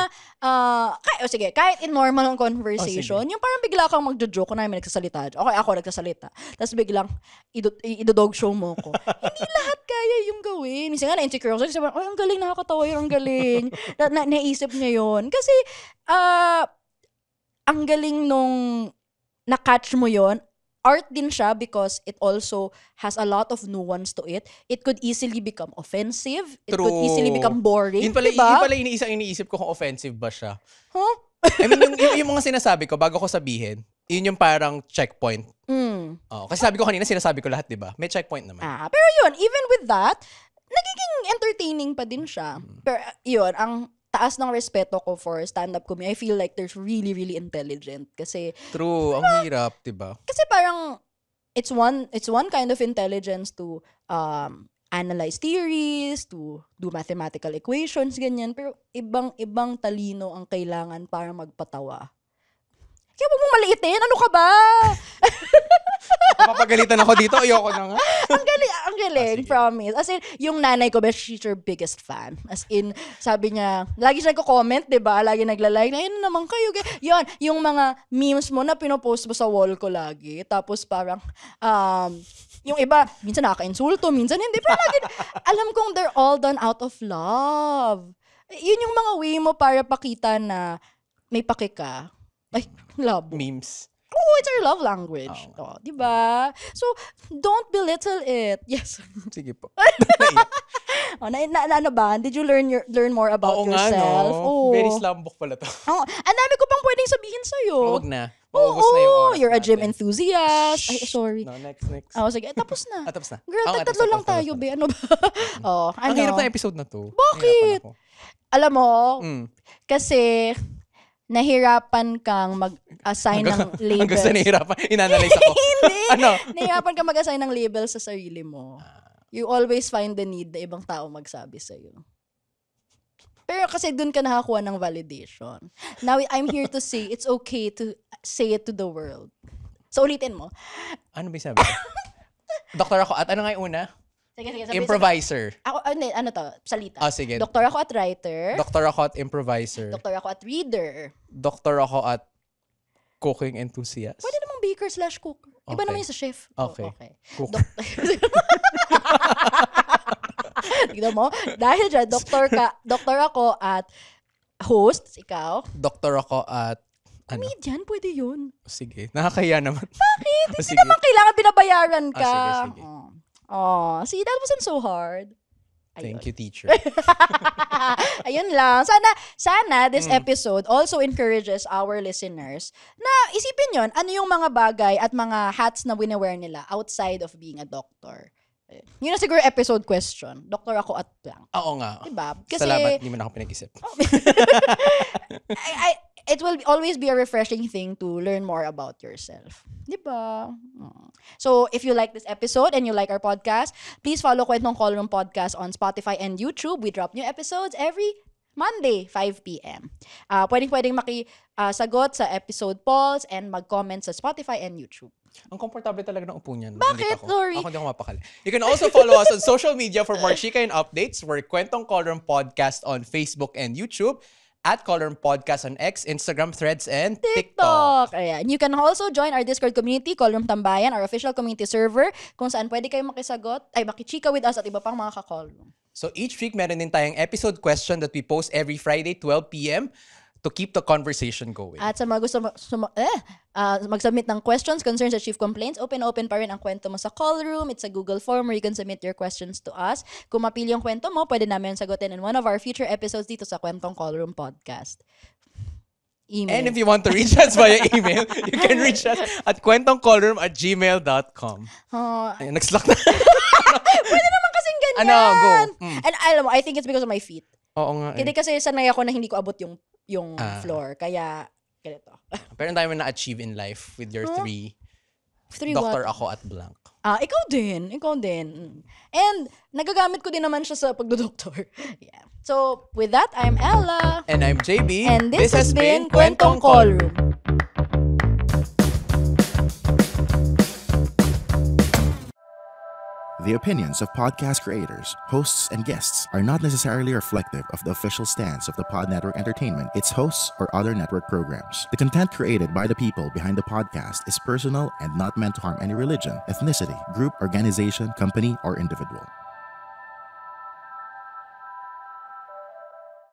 sige, kahit in normal conversation, yung parang bigla kang magjo-joke na may nagsasalita. Okay, ako nagsasalita. Tapos biglang, idodog show mo ko. Hindi lahat kaya yung gawin. Minsan nga na-insecure ako. Kasi ang galing, nakakatawa yun, ang galing. Naisip niya yun. Kasi, ang galing nung na-catch mo yun. Art din siya because it also has a lot of nuance to it. It could easily become offensive. It could easily become boring. Yun pala, diba? yun pala iniisip ko kung offensive ba siya. Huh? I mean, yung mga sinasabi ko, bago ko sabihin, yun yung parang checkpoint. Kasi sabi ko kanina, sinasabi ko lahat, di ba? May checkpoint naman. Pero yun, even with that, nagiging entertaining pa din siya. Pero yun, ang taas ng respeto ko for stand-up comedy. I feel like they're really, really intelligent. Kasi, True, ang hirap, diba? kasi parang, it's one kind of intelligence to analyze theories, to do mathematical equations, ganyan. Pero ibang talino ang kailangan para magpatawa. Kaya huwag mong maliitin. Ano ka ba? Mapapagalitan ako dito, ayoko na nga. ang galing, promise. As in, yung nanay ko, she's your biggest fan. As in, sabi niya, lagi siya nagko-comment, diba? Lagi nagla-like, ayun naman kayo. Yun, yung mga memes mo na pinopost mo sa wall ko lagi. Tapos parang, yung iba, minsan nakaka-insulto, minsan hindi. Pero lagi, alam kong they're all done out of love. Yun yung mga way mo para pakita na may paki ka. Ay, love. Memes. Oh, it's our love language. Oh, diba? So, don't belittle it. Yes. Sige po. Ano ba? Did you learn more about yourself? Nga, no? Oh. Very slambok pala to. Ang dami ko pang pwedeng sabihin sa'yo. Huwag na. Maubos na yung oras you're a gym natin. enthusiast. Ay, sorry. No, next. Sige. Tapos na. Tapos na. Girl, Okay, tatlo lang tapos tayo, na. be. Ano ba? Ang hirap na episode na to. Bakit? Nahirapan ako. Alam mo, Mm. nahirapan kang mag-assign ng labels. Hanggang sa nahirapan. Inanalyze ako. Hindi. Ano? Nahirapan kang mag-assign ng labels sa sarili mo. You always find the need na ibang tao magsabi sa'yo. Pero kasi dun ka nakakuha ng validation. Now, I'm here to say it's okay to say it to the world. So, ulitin mo. Ano ba yung sabi? Doktor ako. At ano nga yung una? Sige, sabi. Improviser. Ako, ano to? Salita. Sige. Doktor ako at writer. Doktor ako at improviser. Doktor ako at reader. Doktor ako at cooking enthusiast. Pwede namang baker/cook. Iba Okay. naman yung sa chef. Okay. Okay. Cook. Tignan mo? Dahil dyan, doktor ako at host, ikaw. Doktor ako at Comedian, pwede yun. Sige. Nakakahiya naman. Bakit? Hindi Sige. naman kailangan binabayaran ka. Sige. See, that wasn't so hard. Ayun. Thank you, teacher. Ayun lang. Sana this episode also encourages our listeners na isipin yon ano yung mga bagay at mga hats na wini-wear nila outside of being a doctor. Yun na siguro episode question. Doktor ako at blank. Oo nga. Diba? Kasi, Salamat, hindi mo na ako pinag-isip. it will always be a refreshing thing to learn more about yourself. Diba? So, if you like this episode and you like our podcast, please follow Kwentong Callroom Podcast on Spotify and YouTube. We drop new episodes every Monday, 5 p.m. Pwedeng sagot sa episode polls and mag-comment sa Spotify and YouTube. Ang komportable talaga ng upo niyan. Bakit? Sorry. Ako hindi ako mapakali. You can also follow us on social media for more chika and updates. We're Kwentong Callroom Podcast on Facebook and YouTube. At Callroom Podcast on X, Instagram, Threads, and TikTok. Ayan. You can also join our Discord community, Callroom Tambayan, our official community server, kung saan pwede kayo makichika with us at iba pang mga ka-callroom. So each week, meron din tayong episode question that we post every Friday, 12 p.m. to keep the conversation going. At sa mga gusto mag-submit ng questions, concerns, at chief complaints, open pa rin ang kwento mo sa call room. It's a Google form where you can submit your questions to us. Kung mapili yung kwento mo, pwede namin sagutin in one of our future episodes dito sa Kwentong Call Room Podcast. Email. And if you want to reach us via email, you can reach us at kwentongcallroom@gmail.com. Ayun, nag-slack na. Pwede naman kasing ganyan. Go. And alam mo, I think it's because of my feet. Oo nga. Hindi kasi sanay ako na hindi ko abot yung floor. Kaya, ganito. Pero ang dami mo na-achieve in life with your three what? Doctor ako at blank. Ikaw din. And, nagagamit ko din naman siya sa pagdodoktor. Yeah. So, with that, I'm Ella. And I'm JB. And this has been Kwentong Call Room. The opinions of podcast creators, hosts, and guests are not necessarily reflective of the official stance of the Pod Network Entertainment, its hosts, or other network programs. The content created by the people behind the podcast is personal and not meant to harm any religion, ethnicity, group, organization, company, or individual.